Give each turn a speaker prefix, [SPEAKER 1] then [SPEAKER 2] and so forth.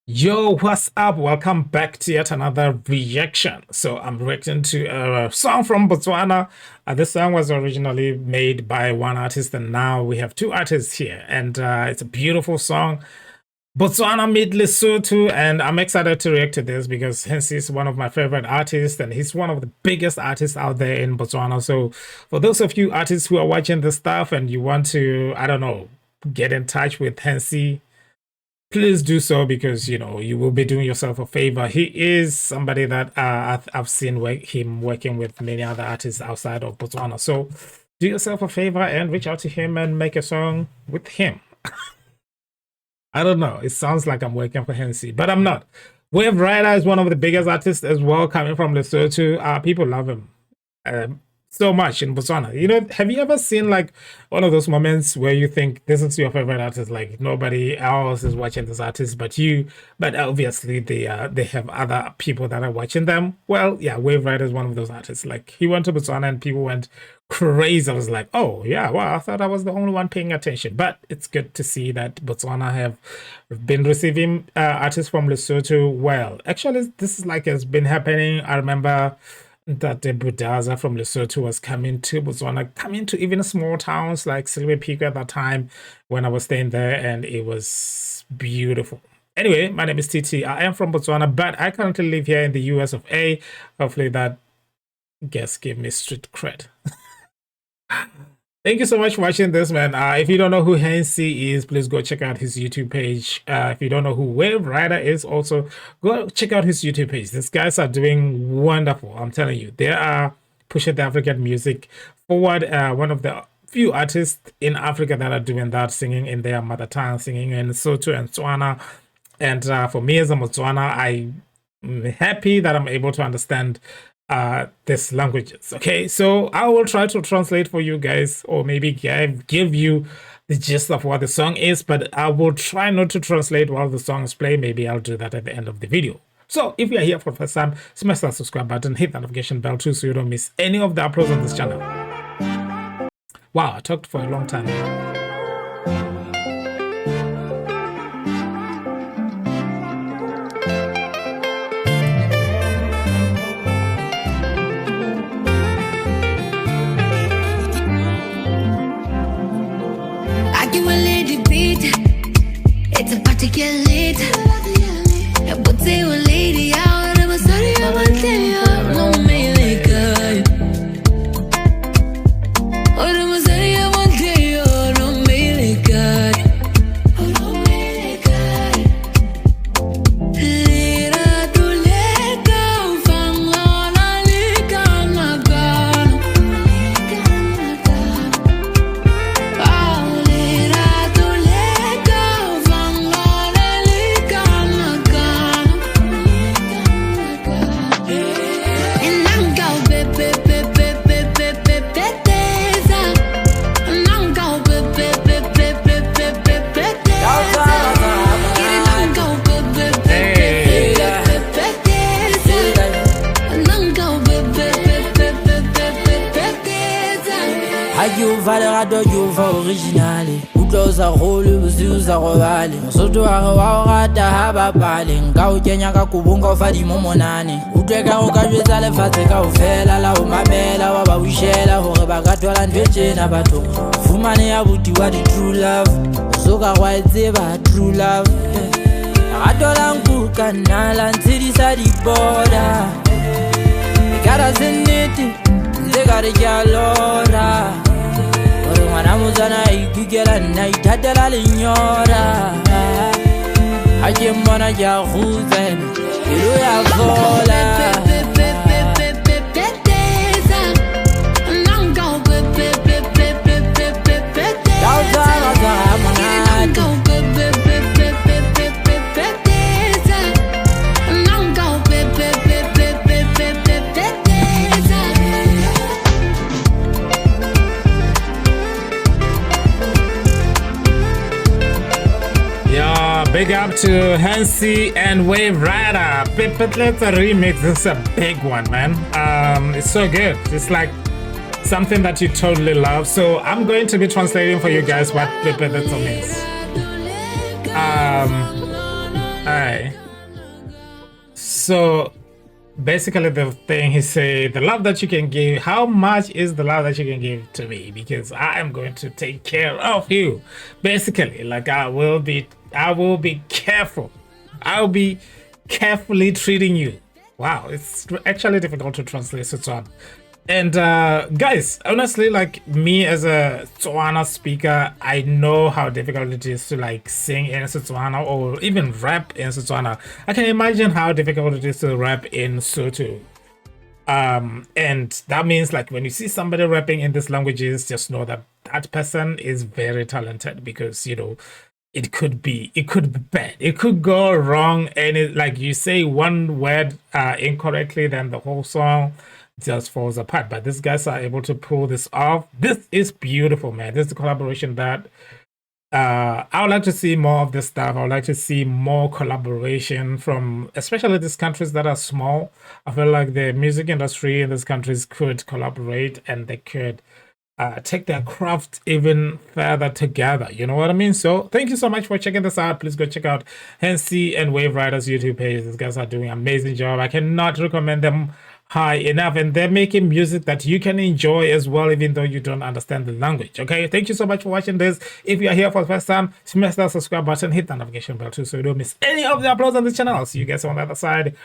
[SPEAKER 1] Yo, what's up? Welcome back to yet another reaction. So I'm reacting to a song from Botswana. This song was originally made by one artist, and now we have two artists here, and it's a beautiful song. Botswana meet Lesotho, and I'm excited to react to this because hence he's one of my favorite artists, and he's one of the biggest artists out there in Botswana. So for those of you artists who are watching this stuff and you want to, I don't know, get in touch with Hensi, please do so because you will be doing yourself a favor. He is somebody that I've seen him working with many other artists outside of Botswana. So do yourself a favor and reach out to him and make a song with him. I don't know. It sounds like I'm working for Hensi, but I'm not. Wave Rhyder is one of the biggest artists as well, coming from Lesotho. People love him. So much in Botswana. Have you ever seen like one of those moments where you think this is your favorite artist, like nobody else is watching this artist but you, but obviously they have other people that are watching them? Well, yeah, Wave Rider is one of those artists. Like he went to Botswana and people went crazy. I was like, oh yeah, wow, I thought I was the only one paying attention. But it's good to see that Botswana have been receiving artists from Lesotho well. Actually, this is like has been happening. I remember that the Budaza from Lesotho was coming to Botswana, coming to even small towns like Silwe Peak at that time when I was staying there, and it was beautiful. Anyway, my name is TT. I am from Botswana, but I currently live here in the US of A. Hopefully that guess gave me street cred. Thank you so much for watching this, man. If you don't know who Hensi is, please go check out his YouTube page. If you don't know who Wave Rider is, also go check out his YouTube page. These guys are doing wonderful. I'm telling you, they are pushing the African music forward. One of the few artists in Africa that are doing that, singing in their mother tongue, singing in Lesotho and Tswana. And for me as a Botswana, I'm happy that I'm able to understand these languages. Okay, so I will try to translate for you guys, or maybe give you the gist of what the song is, but I will try not to translate while the song is playing. Maybe I'll do that at the end of the video. So if you are here for the first time, smash that subscribe button, hit that notification bell too so you don't miss any of the uploads on this channel. Wow, I talked for a long time.
[SPEAKER 2] It's about to get lit. But they were lady out of a sorry, I want to tell you, I'm really good. Or I was sorry, I want to tell you, I'm really good. I'm really good. Lira to leka, fangana lika magana. Oh, lira to leka.
[SPEAKER 3] You valorado you va originally Utoza role uziuza robale Msoto wa rata haba pale Nga ukenya ka kubunga ufadi momonane Utweka ukajweza lefatse ka ufela la umamela Waba wishela hore bagatwala ndweche na bato Fumane ya buti wa di true love Soka waeze ba true love Agatola nkuka nala ntirisa di boda Gara zeniti Zegare jalora Mwana muzana ikugela na itadala linyora Aje mwana ya ruzen Ilu ya vola
[SPEAKER 1] Big up to Hensi and Wave Rhyder. Pepetetsa remix. This is a big one, man. It's so good. It's like something that you totally love. So I'm going to be translating for you guys what Pepetetsa means. Alright. So basically the thing he said, the love that you can give, how much is the love that you can give to me, because I am going to take care of you. Basically, like I will be careful, I'll be carefully treating you. Wow, it's actually difficult to translate Tswana. And guys, honestly, like me as a Tswana speaker, I know how difficult it is to like sing in Tswana or even rap in Tswana. I can imagine how difficult it is to rap in Sotho. And that means like when you see somebody rapping in these languages, just know that that person is very talented, because you know it could be bad, it could go wrong, and it, like you say one word incorrectly, then the whole song just falls apart. But these guys are able to pull this off. This is beautiful, man. This is a collaboration that I would like to see more of this stuff. I would like to see more collaboration from especially these countries that are small. I feel like the music industry in these countries could collaborate, and they could take their craft even further together. You know what I mean? So thank you so much for checking this out. Please go check out Hensi and Wave Rhyder's YouTube page. These guys are doing an amazing job. I cannot recommend them high enough, and they're making music that you can enjoy as well, even though you don't understand the language. Okay, thank you so much for watching this. If you are here for the first time, smash that subscribe button, hit the notification bell too, so you don't miss any of the uploads on this channel. I'll see you guys on the other side.